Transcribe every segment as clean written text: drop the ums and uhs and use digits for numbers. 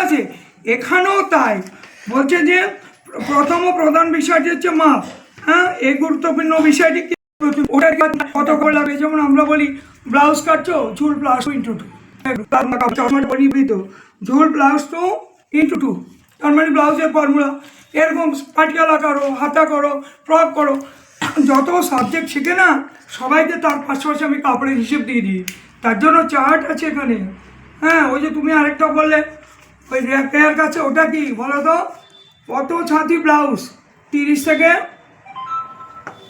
আছে, এখানেও তাই বলছে যে প্রথম ও প্রধান বিষয়টি হচ্ছে মাপ। হ্যাঁ, এই গুরুত্বপূর্ণ বিষয়টি ওটা কত করে লাগবে। যেমন আমরা বলি ব্লাউজ কাটছো, ঝুল প্লাস 2 পরিবৃত ঝুল প্লাস 2 তার মানে ব্লাউজের ফর্মুলা। এরকম পাটিয়ালা করো, হাতা করো, ফ্রক করো, যত সাবজেক্ট শিখে না সবাইকে তার পাশাপাশি আমি কাপড়ের হিসেব দিয়ে দিই। তার জন্য চার্ট আছে এখানে। হ্যাঁ, ওই যে তুমি আরেকটা বললে ওই র্যাকের কাছে, ওটা কি বলো তো? কত ছাতি ব্লাউজ 30 থেকে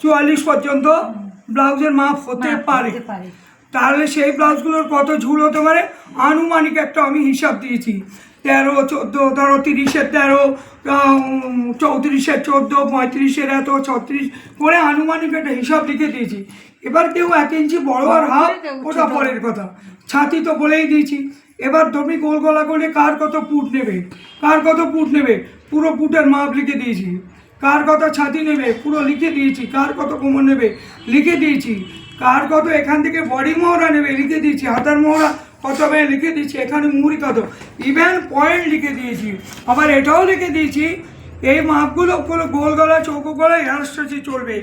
44 পর্যন্ত ব্লাউজের মাপ হতে পারে। তাহলে সেই ব্লাউজগুলোর কত ঝুল হতে পারে আনুমানিক একটা আমি হিসাব দিয়েছি। 13, 14, ধরো 30-এর 13, 34-এর 14, 35-এর এত, 36 করে আনুমানিক একটা হিসাব লিখে দিয়েছি। এবার কেউ 1 ইঞ্চি বড় আর হাফ, ওটা পরের কথা। ছাতি তো বলেই দিয়েছি। এবার তুমি গোল গলা করে কার কত পুট নেবে, কার কত পুট নেবে পুরো পুটের মাপ লিখে দিয়েছি। কার কত ছাতি নেবে পুরো লিখে দিয়েছি। কার কত কোমর নেবে লিখে দিয়েছি। কার কত এখান থেকে বডি মোহরা নেবে লিখে দিয়েছি। হাতার মোহরা কত হবে লিখে দিয়েছি। এখানে মুহুরি কত, ইভেন পয়েন্ট লিখে দিয়েছি। আবার এটাও লিখে দিয়েছি এই মাপগুলো গোল গলা, চৌকো গলা, হেয়ার স্ট্রেচে চলবে।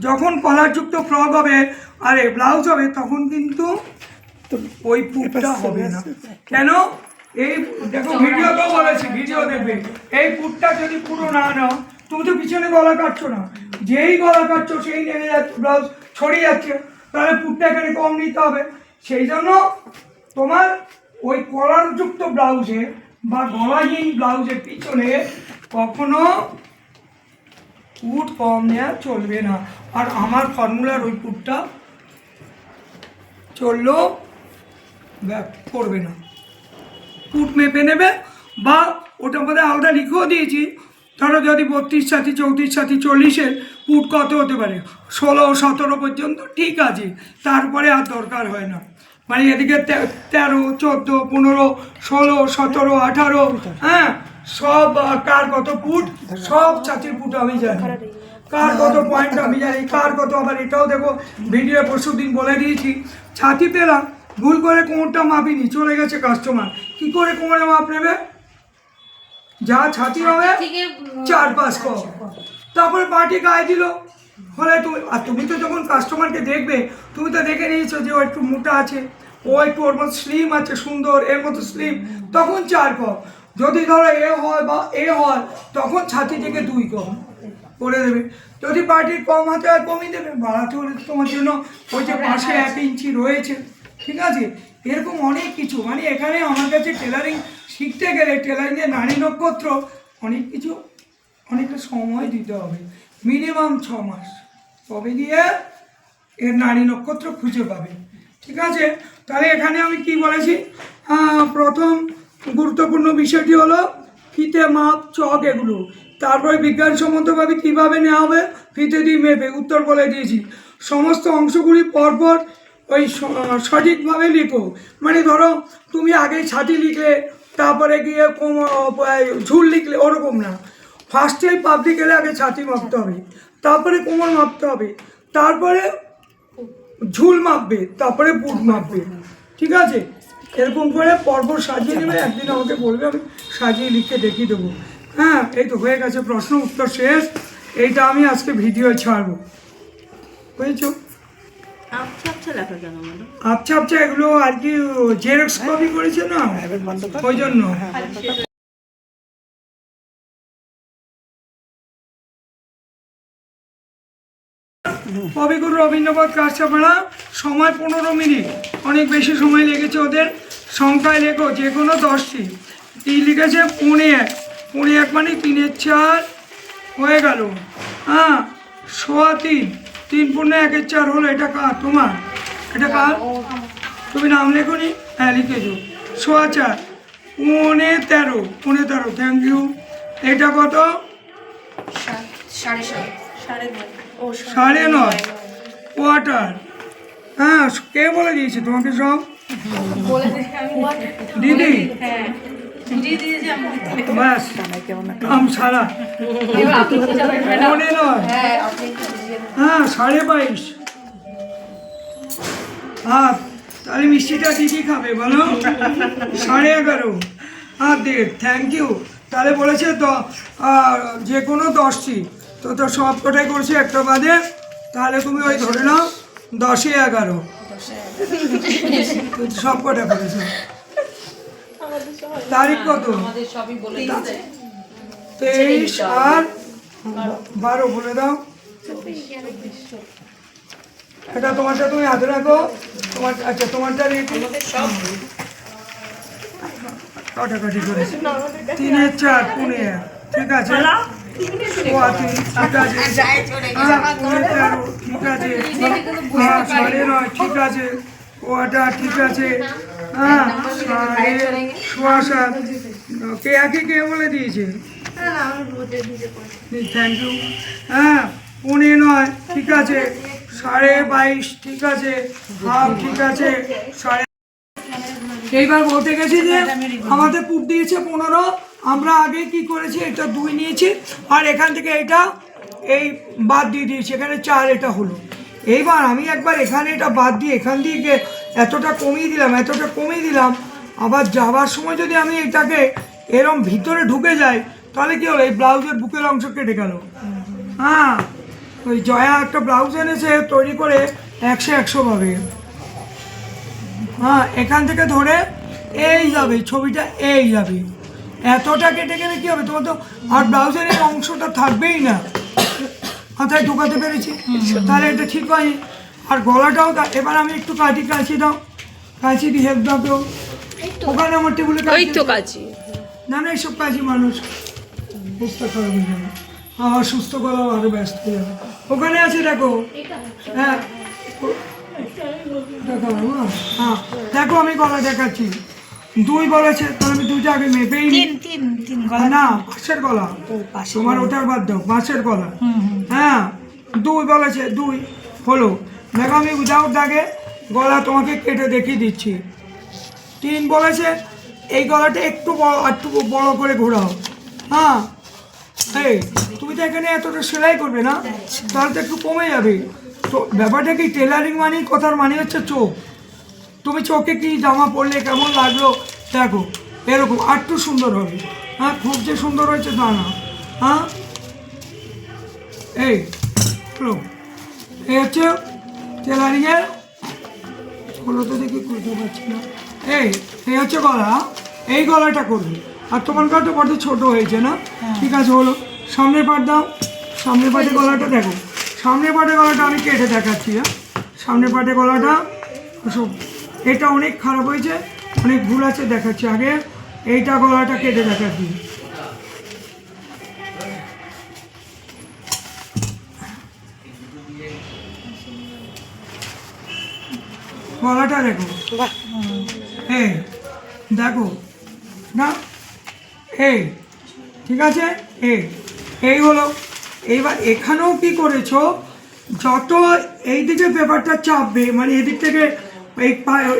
যখন কলারযুক্ত ফ্রক হবে আর ব্লাউজ হবে তখন কিন্তু ওই পুটটা হবে না। কেন? এই দেখো ভিডিওতেও বলেছি, ভিডিও দেখবে। এই পুটটা যদি পুরো না নাও, তুমি তো পিছনে গলা কাটছো না, যেই গলা কাটছো সেই নেমে যাচ্ছে, ব্লাউজ ছড়িয়ে যাচ্ছে, তাহলে পুটটা এখানে কম নিতে হবে। সেই জন্য তোমার ওই কলারযুক্ত ব্লাউজে বা গলাহীন ব্লাউজের পিছনে কখনো পুট কম নেওয়া চলবে না। আর আমার ফর্মুলার ওই পুটটা চললেও করবে না। পুট মেপে নেবে, বা ওটার মধ্যে আলাদা লিখেও দিয়েছি। ধরো যদি 32 ছাতি, 34 ছাতি, 40-এর পুট কত হতে পারে 16, 17 পর্যন্ত ঠিক আছে, তারপরে আর দরকার হয় না। মানে এদিকে 13, 14, 15, 16, 17, 18, হ্যাঁ, সব কার কত পুট, সব ছাতির পুট আমি জানি। কার কত পয়েন্ট আমি জানি, কার কত। আবার এটাও দেখো ভিডিও পরশু দিন বলে দিয়েছি। ছাতি পেলাম, ভুল করে কোমরটা মাপিনি, চলে গেছে কাস্টমার। কি করে কোমরে মাপ নেবে? যা ছাতি হবে 4-5 কম, তারপরে পার্টি গায়ে দিল হলে তুমি। আর তুমি তো যখন কাস্টমারকে দেখবে, তুমি তো দেখে নিয়েছো যে ও একটু মোটা আছে, ও একটু ওর মতো স্লিম আছে, সুন্দর এর মতো স্লিম, তখন 4 কম। যদি ধরো এ হয় বা এ হয়, তখন ছাতি থেকে 2 কম করে দেবে। যদি পার্টির কম হাতে হয় কমিয়ে দেবে, বাড়াতে হলে তোমার জন্য ওই যে পাশে 1 ইঞ্চি রয়েছে, ঠিক আছে। এরকম অনেক কিছু, মানে এখানে আমার কাছে টেলারিং শিখতে গেলে, টেলারিংয়ের নারী নক্ষত্র, অনেক কিছু, অনেকটা সময় দিতে হবে, মিনিমাম 6 মাস, তবে গিয়ে এর নারী নক্ষত্র খুঁজে পাবে, ঠিক আছে। তাহলে এখানে আমি কি বলেছি, প্রথম গুরুত্বপূর্ণ বিষয়টি হলো ফিতে, মাপ, চক, এগুলো। তারপরে বিজ্ঞানসম্মতভাবে কীভাবে নেওয়া হবে, ফিতে দিয়ে মেপে, উত্তর বলে দিয়েছি। সমস্ত অংশগুলি পরপর ওই সঠিকভাবে লিখো। মানে ধরো তুমি আগে ছাতি লিখলে, তারপরে গিয়ে ঝুল লিখলে, ওরকম না। ফার্স্টেই পাবলিক এলে আগে ছাতি মাপতে হবে, তারপরে কোমর মাপতে হবে, তারপরে ঝুল মাপবে, তারপরে বুট মাপবে, ঠিক আছে। এরকম করে পর্ব সাজিয়ে নেবে। একদিন আমাকে বলবে, আমি সাজিয়ে লিখে দেখিয়ে দেবো। হ্যাঁ, এই তো হয়ে গেছে, প্রশ্ন উত্তর শেষ। এইটা আমি আজকে ভিডিও ছাড়বো, বুঝেছো? আচ্ছা আচ্ছা, এগুলো আর কি জেরক্স কপি করেছে না, ওই জন্য। কবিগুরু রবীন্দ্রনাথ কাছাপাড়া, সময় 15 মিনিট, অনেক বেশি সময় লেগেছে ওদের। সংখ্যায় লেখো যে কোনো 10টি। কি লিখেছে? 1.5, 1.5 মানে 3-এর 4 হয়ে গেল। হ্যাঁ, 3.25, 3.1-এর 4 হলো। এটা কার? তোমার। এটা কার? তুমি নাম লেখো নি? হ্যাঁ লিখেছো। 4.25, 13, থ্যাংক ইউ। এটা কত? 9.5 কোয়ার্টার। হ্যাঁ, কে বলে দিয়েছে তোমাকে সব? দিদি। ব্যাস, কাম সারা। 9.5, হ্যাঁ 22.5। তাহলে মিষ্টিটা দিদি খাবে বলো। 11.5, থ্যাংক ইউ। তাহলে বলেছে যে কোনো 10টি, তো সব কটাই করছি একটা বাদে, তাহলে তুমি ওই ধরে নাও 10-এ 11 সব কটা করেছো। তারিখ কত? 23 আর 12 বলে দাও। এটা তোমারটা তুমি হাতে রাখো, তোমার আচ্ছা তোমারটা রেখে কাটাকাটি করে 3 4 পুনে, ঠিক আছে, ঠিক আছে, 13 ঠিক আছে, 9.5 ঠিক আছে, ওটা ঠিক আছে, হ্যাঁ 7.5 কে আগে কে বলে দিয়েছে, থ্যাংক ইউ, হ্যাঁ 9.5 ঠিক আছে, 22.5 ঠিক আছে, হাফ ঠিক আছে, এইবার বলতে গেছি যে আমাদের পুট দিয়েছে 15, আমরা আগে কি করেছি, এটা 2 নিয়েছি আর এখান থেকে এটা এই বাদ দিয়ে দিয়েছি, এখানে 4 এটা হলো। এইবার আমি একবার এখানে এটা বাদ দিয়ে এখান দিয়ে এতটা কমিয়ে দিলাম, আবার যাবার সময় যদি আমি এটাকে এরম ভিতরে ঢুকে যাই তাহলে কি হলো, এই ব্লাউজের বুকের অংশ কেটে গেল। হ্যাঁ ওই জয়া একটা ব্লাউজ এনেছে তৈরি করে 100 পাবে। হ্যাঁ এখান থেকে ধরে এই যাবে, ছবিটা এই যাবে, এতটা কেটে গেলে কী হবে, তোমার তো আর ব্লাউজের এই অংশটা থাকবেই না, মাথায় ঢোকাতে পেরেছি, তাহলে এটা ঠিক হয়নি। আর গলাটাও এবার আমি একটু কাঁচি দাও, কাঁচি দিয়ে হেল্প দাও তো, ওখানে আমার টেবিলে কাঁচি না, এইসব কাঁচি মানুষ বুঝতে পারবে না, আমার সুস্থ গলা আরও ব্যস্ত হয়ে যাবে, ওখানে আছে দেখো, হ্যাঁ হ্যাঁ দেখো আমি গলা দেখাচ্ছি, 2 বলেছে, তাহলে আমি 2টা আগে মেপেই না, পাশের গলা, তোমার ওটার বাদ দাও, পাশের গলা, হ্যাঁ 2 বলেছে, 2 হলো, দেখো আমি উইদাউট দাগে গলা তোমাকে কেটে দেখিয়ে দিচ্ছি। 3 বলেছে, এই গলাটা একটু বড় করে ঘোরাও, হ্যাঁ এই তুমি তো এখানে এতটা সেলাই করবে না, তাহলে তো একটু কমে যাবে। তো ব্যাপারটা কি, টেলারিং মানেই কথার মানে হচ্ছে চোখ, তুমি চোখে কি জামা পরলে কেমন লাগলো দেখো, এরকম আর একটু সুন্দর হবে, হ্যাঁ খুব যে সুন্দর হয়েছে তা না, হ্যাঁ এই হচ্ছে টেলারিংয়ের, হলো তো দেখি করতে পারছি না, এই হচ্ছে গলা, এই গলাটা করবে, আর তোমার গলাটা বড্ড ছোটো হয়েছে না, ঠিক আছে হলো, সামনের পাট দাও, সামনের পাটে গলাটা দেখো, সামনের পাটে গলাটা আমি কেটে দেখাচ্ছি, হ্যাঁ সামনের পাটে গলাটা সব, এটা অনেক খারাপ হয়েছে, অনেক ভুল আছে, দেখাচ্ছি আগে এইটা গলাটা কেটে দেখাচ্ছি, গলাটা দেখো, এই দেখো না, এই ঠিক আছে, এই হলো। এইবার এখানেও কি করেছো, যত এই দিকে পেপারটা চাপবে, মানে এদিক থেকে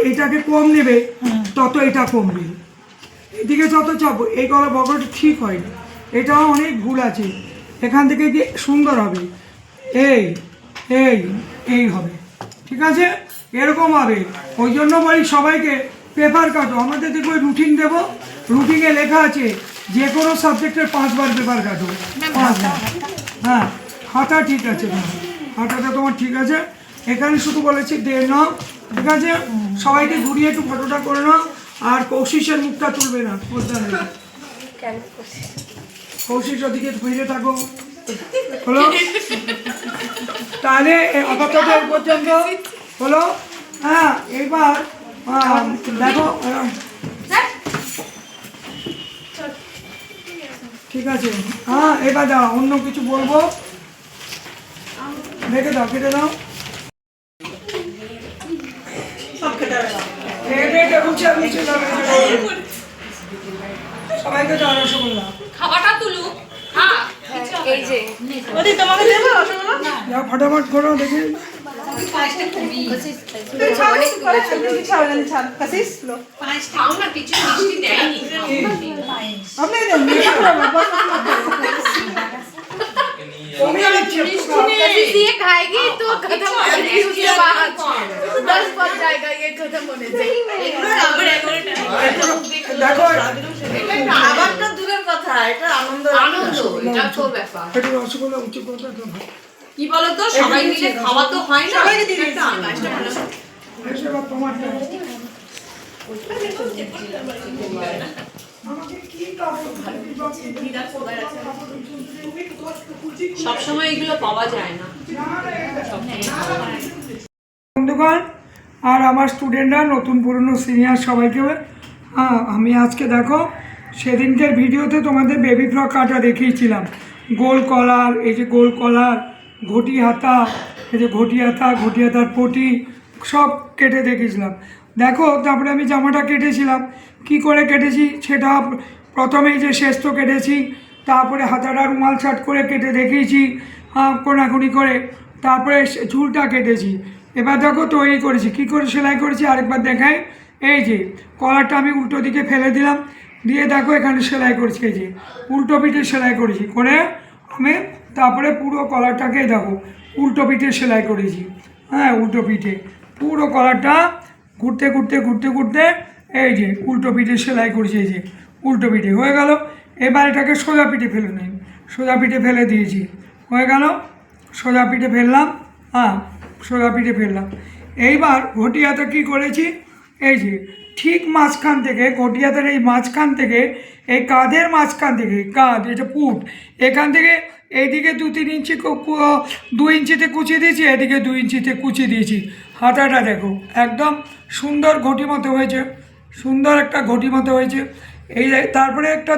এইটাকে কম নেবে, তত এটা কমবে, এদিকে যত চাপবো এই গলা বগলটা ঠিক হয়, এটাও অনেক ভুল আছে, এখান থেকে কি সুন্দর হবে, এই হবে, ঠিক আছে, এরকম হবে। ওই জন্য বলি সবাইকে পেপার কাটো, আমাদের দেখো রুটিন দেবো, রুটিনে লেখা আছে যে কোনো সাবজেক্টের 5 বার পেপার কাটো, 5 বার, হ্যাঁ হাতা ঠিক আছে, হাতাটা তোমার ঠিক আছে, এখানে শুধু বলেছি দিয়ে নাও, ঠিক আছে, সবাইকে ঘুরিয়ে একটু ফটোটা করে নাও, আর কৌশিসের মুখটা তুলবে না, কৌশিস ওদিকে ফিরে থাকো, হলো, তাহলে আপাতত এই পর্যন্ত হলো, হ্যাঁ এইবার দেখো, ঠিক আছে, হ্যাঁ এবার দাও, অন্য কিছু বলবো, রেখে দাও, কেটে দাও, সবাইকে দাও রসগোল্লা, খাবারটা তুলু, হ্যাঁ এই যে ওদি তোমাকে দেবো রসগোল্লা, যাও ফটাফট করো দেখি, খাও না, কিছু মিষ্টি দেয়নি, কমিয়ে দিচ্ছি, किसी ये खाएगी तो खत्म हो जाएगी उसके बाद 10 पद जाएगा ये खत्म होने से দেখো খাবারটা দূরের কথা, এটা আনন্দ। এটা তো ব্যাপার একটু রসগোল্লা উঁচু করে দাও না। কি বলতো সবাই মিলে খাওয়া তো হয় না, সবাইকে দিয়ে একটা আনন্দ। এসব তোমারটা আমাকে কি সবসময় এগুলো পাওয়া যায় না। বন্ধুগণ আর আমার স্টুডেন্টরা, নতুন পুরনো সিনিয়র সবাইকে আমি আজকে দেখো সেদিনকের ভিডিওতে তোমাদের বেবি ফ্রক কাটা দেখিয়েছিলাম। গোল কলার, এই যে গোল কলার, ঘটি হাতা, এই যে ঘটি হাতার পটি সব কেটে দেখিয়েছিলাম। দেখো তারপরে আমি জামাটা কেটেছিলাম, কি করে কেটেছি সেটা প্রথমে এই যে শেষ কেটেছি, তারপরে হাতাটা রুমাল ছাট করে কেটে দেখিয়েছি কোনাকুনি করে, তারপরে ঝুলটা কেটেছি। এবার দেখো তৈরি করেছি, কী করে সেলাই করেছি আরেকবার দেখাই। এই যে কলারটা আমি উল্টো দিকে ফেলে দিলাম, দিয়ে দেখো এখানে সেলাই করেছি, এই যে উল্টো পিঠে সেলাই করেছি করে আমি তারপরে পুরো কলারটাকে দেখো উল্টো পিঠে সেলাই করেছি। হ্যাঁ, উল্টো পিঠে পুরো কলারটা ঘুরতে এই যে উল্টো পিঠে সেলাই করেছি, এই যে উল্টো পিঠে হয়ে গেল। এবার এটাকে সোজা পিঠে ফেলে নিন, সোজা পিঠে ফেলে দিয়েছি, হয়ে গেল। সোজা পিঠে ফেললাম, সোজা পিঠে ফেললাম। এইবার ঘটি হাতে কী করেছি, এই যে ঠিক মাঝখান থেকে ঘটি হাতের এই মাঝখান থেকে, এই কাঁধের মাঝখান থেকে, কাঁধ এটা পুট, এখান থেকে এইদিকে 2-3 ইঞ্চি 2 ইঞ্চিতে কুচিয়ে দিয়েছি, এদিকে 2 ইঞ্চিতে কুচিয়ে দিয়েছি। হাতাটা দেখো একদম সুন্দর ঘটি মতো হয়েছে, সুন্দর একটা ঘটি মতো হয়েছে। এই তারপরে একটা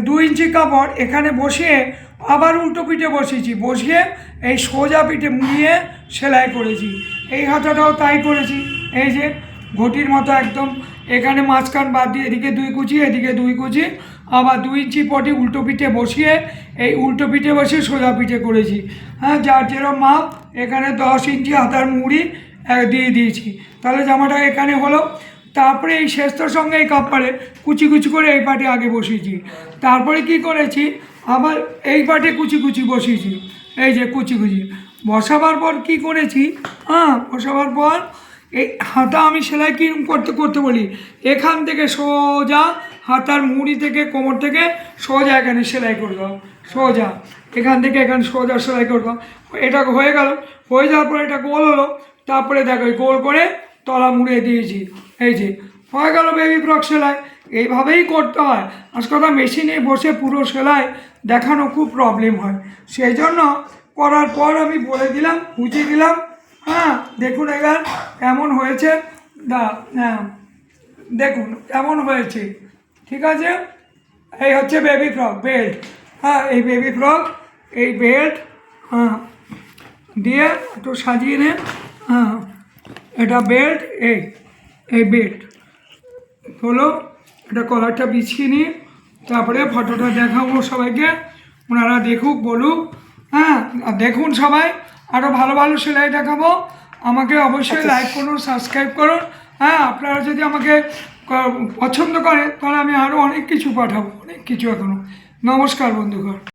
2 ইঞ্চি কাপড় এখানে বসিয়ে আবার উল্টো পিঠে বসিয়েছি, বসিয়ে এই সোজা পিঠে মুড়িয়ে সেলাই করেছি। এই হাতাটাও তাই করেছি, এই যে ঘটির মতো একদম এখানে মাঝখান বাদ দিয়ে এদিকে 2 কুচি, এদিকে 2 কুচি, আবার 2 ইঞ্চি পটি উল্টো পিঠে বসিয়ে এই উল্টো পিঠে বসিয়ে সোজা পিঠে করেছি। হ্যাঁ, যার যেরকম মাপ এখানে 10 ইঞ্চি হাতার মুড়ি দিয়ে দিয়েছি, তাহলে জামাটা এখানে হলো। তারপরে এই শেষটার সঙ্গে এই কাপড়ে কুচি করে এই পাটে আগে বসিয়েছি, তারপরে কি করেছি আবার এই পাটে কুচি বসিয়েছি, এই যে কুচি বসাবার পর কি করেছি, বসাবার পর এই হাতা আমি সেলাই কী করতে বলি, এখান থেকে সোজা হাতার মুড়ি থেকে কোমর থেকে সোজা এখানে সেলাই করে দাও, সোজা এখান থেকে এখানে সোজা সেলাই করে দাও। এটা হয়ে গেল, হয়ে যাওয়ার পরে এটা গোল হলো, তারপরে দেখো গোল করে তলা মুড়িয়ে দিয়েছি, এই যে হয়ে গেল বেবি ফ্রক সেলাই। এইভাবেই করতে হয়। আজ কথা মেশিনে বসে পুরো সেলাই দেখানো খুব প্রবলেম হয়, সেই জন্য করার পর আমি বলে দিলাম, বুঝিয়ে দিলাম। দেখুন এবার কেমন হয়েছে, দেখুন কেমন হয়েছে, ঠিক আছে। এই হচ্ছে বেবি ফ্রক বেল্ট, এই বেবি ফ্রক এই বেল্ট দিয়ে একটু সাজিয়ে নে, এটা বেল্ট, এই বেল্ট হলো। এটা কলারটা বিছিয়ে নিই, তারপরে ফটোটা দেখাবো সবাইকে, ওনারা দেখুক বলুক। দেখুন সবাই, আরও ভালো সেলাই দেখাবো। আমাকে অবশ্যই লাইক করুন, সাবস্ক্রাইব করুন। আপনারা যদি আমাকে পছন্দ করেন তাহলে আমি আরও অনেক কিছু পাঠাবো, অনেক কিছু এখনও। নমস্কার বন্ধুগণ।